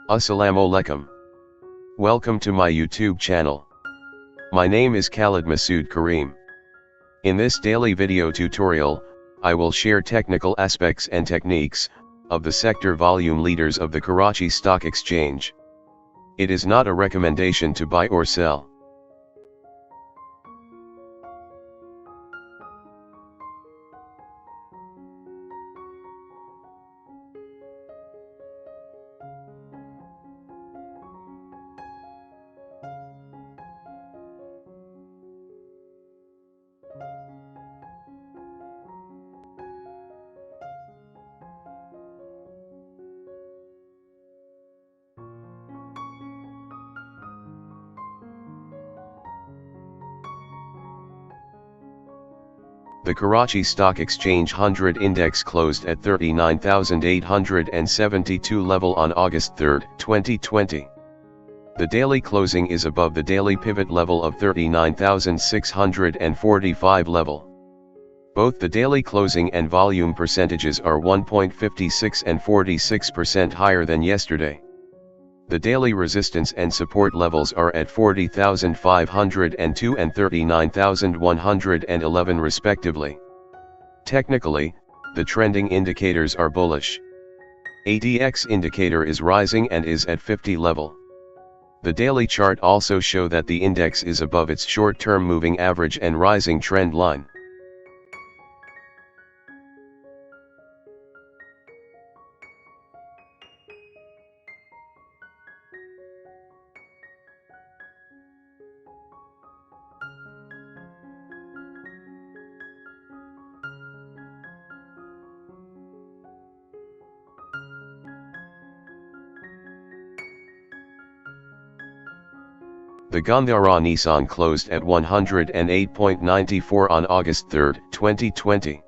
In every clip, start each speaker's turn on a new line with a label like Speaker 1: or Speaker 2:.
Speaker 1: Assalamu alaikum. Welcome to my YouTube channel. My name is Khalid Masood Kareem. In this daily video tutorial, I will share technical aspects and techniques of the sector volume leaders of the Karachi Stock Exchange. It is not a recommendation to buy or sell. The Karachi Stock Exchange 100 Index closed at 39,872 level on August 3, 2020. The daily closing is above the daily pivot level of 39,645 level. Both the daily closing and volume percentages are 1.56 and 46% higher than yesterday. The daily resistance and support levels are at 40,502 and 39,111 respectively. Technically, the trending indicators are bullish. ADX indicator is rising and is at 50 level. The daily chart also show that the index is above its short-term moving average and rising trend line. The Gandhara Nissan closed at 108.94 on August 3, 2020.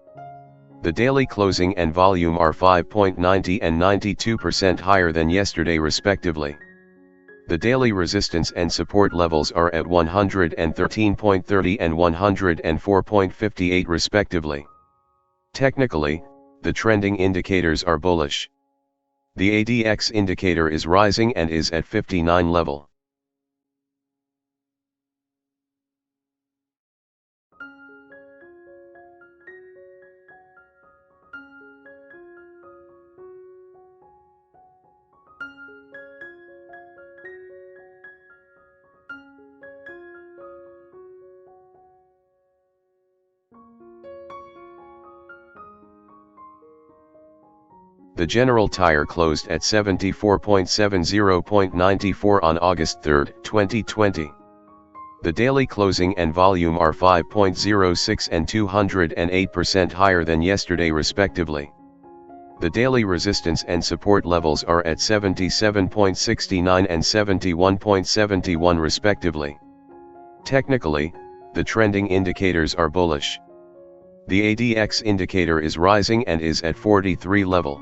Speaker 1: The daily closing and volume are 5.90 and 92% higher than yesterday respectively. The daily resistance and support levels are at 113.30 and 104.58 respectively. Technically, the trending indicators are bullish. The ADX indicator is rising and is at 59 level. The General Tyre closed at 74.70.94 on August 3, 2020. The daily closing and volume are 5.06 and 208% higher than yesterday respectively. The daily resistance and support levels are at 77.69 and 71.71 respectively. Technically, the trending indicators are bullish. The ADX indicator is rising and is at 43 level.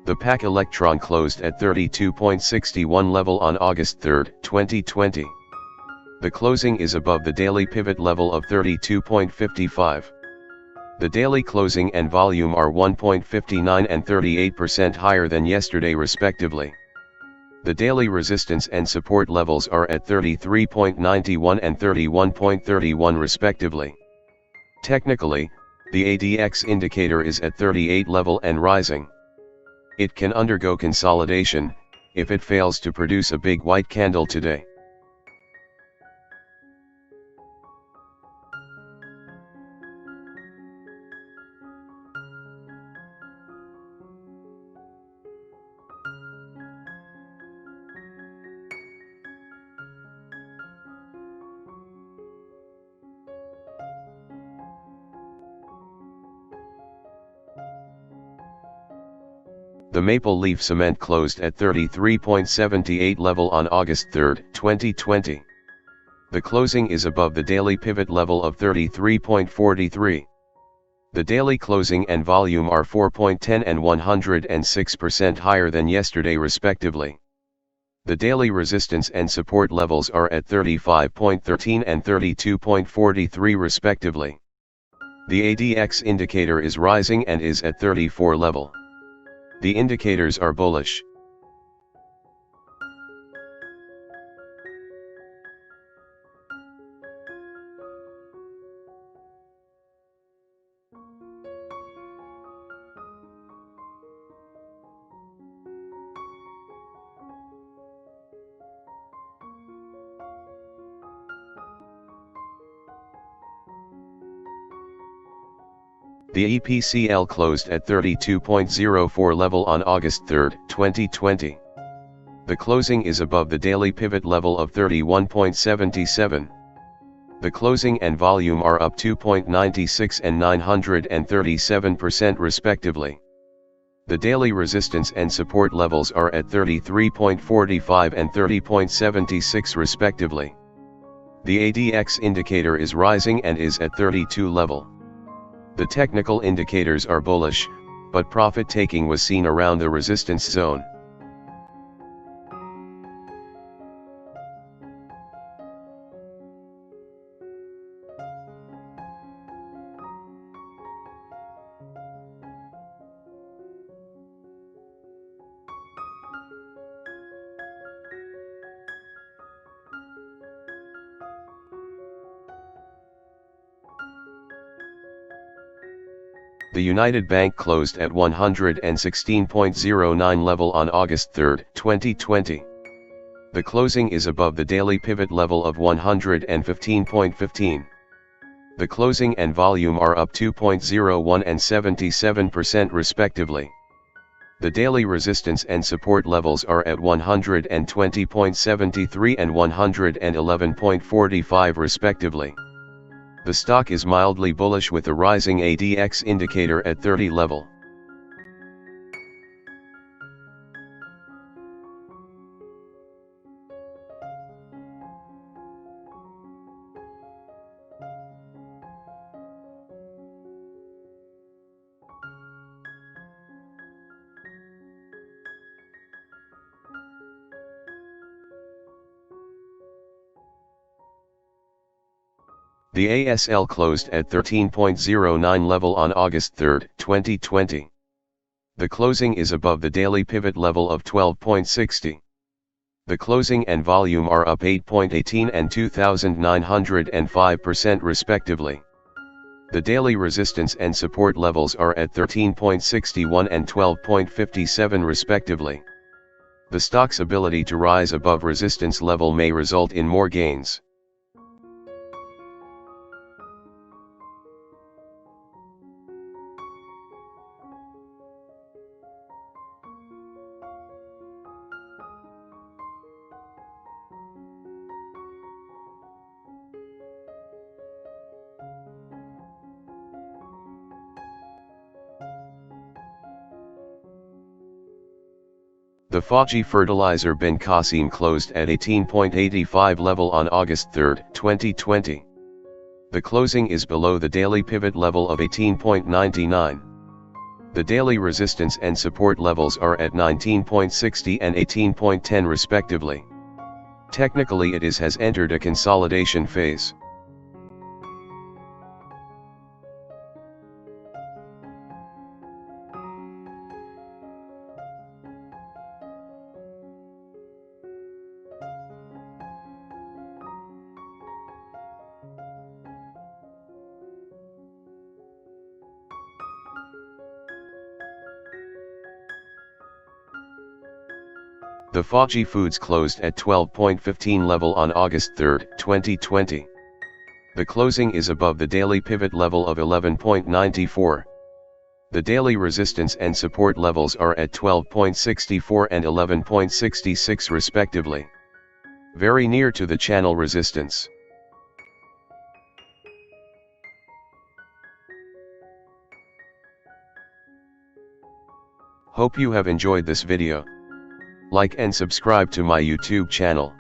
Speaker 1: The PAC Electron closed at 32.61 level on August 3, 2020. The closing is above the daily pivot level of 32.55. The daily closing and volume are 1.59 and 38% higher than yesterday respectively. The daily resistance and support levels are at 33.91 and 31.31 respectively. Technically, the ADX indicator is at 38 level and rising. It can undergo consolidation, if it fails to produce a big white candle today. The Maple Leaf Cement closed at 33.78 level on August 3, 2020. The closing is above the daily pivot level of 33.43. The daily closing and volume are 4.10 and 106% higher than yesterday respectively. The daily resistance and support levels are at 35.13 and 32.43 respectively. The ADX indicator is rising and is at 34 level. The indicators are bullish. The EPCL closed at 32.04 level on August 3, 2020. The closing is above the daily pivot level of 31.77. The closing and volume are up 2.96 and 937% respectively. The daily resistance and support levels are at 33.45 and 30.76 respectively. The ADX indicator is rising and is at 32 level. The technical indicators are bullish, but profit taking was seen around the resistance zone. The United Bank closed at 116.09 level on August 3, 2020. The closing is above the daily pivot level of 115.15. The closing and volume are up 2.01 and 77% respectively. The daily resistance and support levels are at 120.73 and 111.45 respectively. The stock is mildly bullish with a rising ADX indicator at 30 level. The ASL closed at 13.09 level on August 3, 2020. The closing is above the daily pivot level of 12.60. The closing and volume are up 8.18 and 2,905% respectively. The daily resistance and support levels are at 13.61 and 12.57 respectively. The stock's ability to rise above resistance level may result in more gains. The FFBL Fertilizer bin Qasim closed at 18.85 level on August 3, 2020. The closing is below the daily pivot level of 18.99. The daily resistance and support levels are at 19.60 and 18.10 respectively. Technically it has entered a consolidation phase. The FFBL Foods closed at 12.15 level on August 3, 2020. The closing is above the daily pivot level of 11.94. The daily resistance and support levels are at 12.64 and 11.66 respectively. Very near to the channel resistance. Hope you have enjoyed this video. Like and subscribe to my YouTube channel.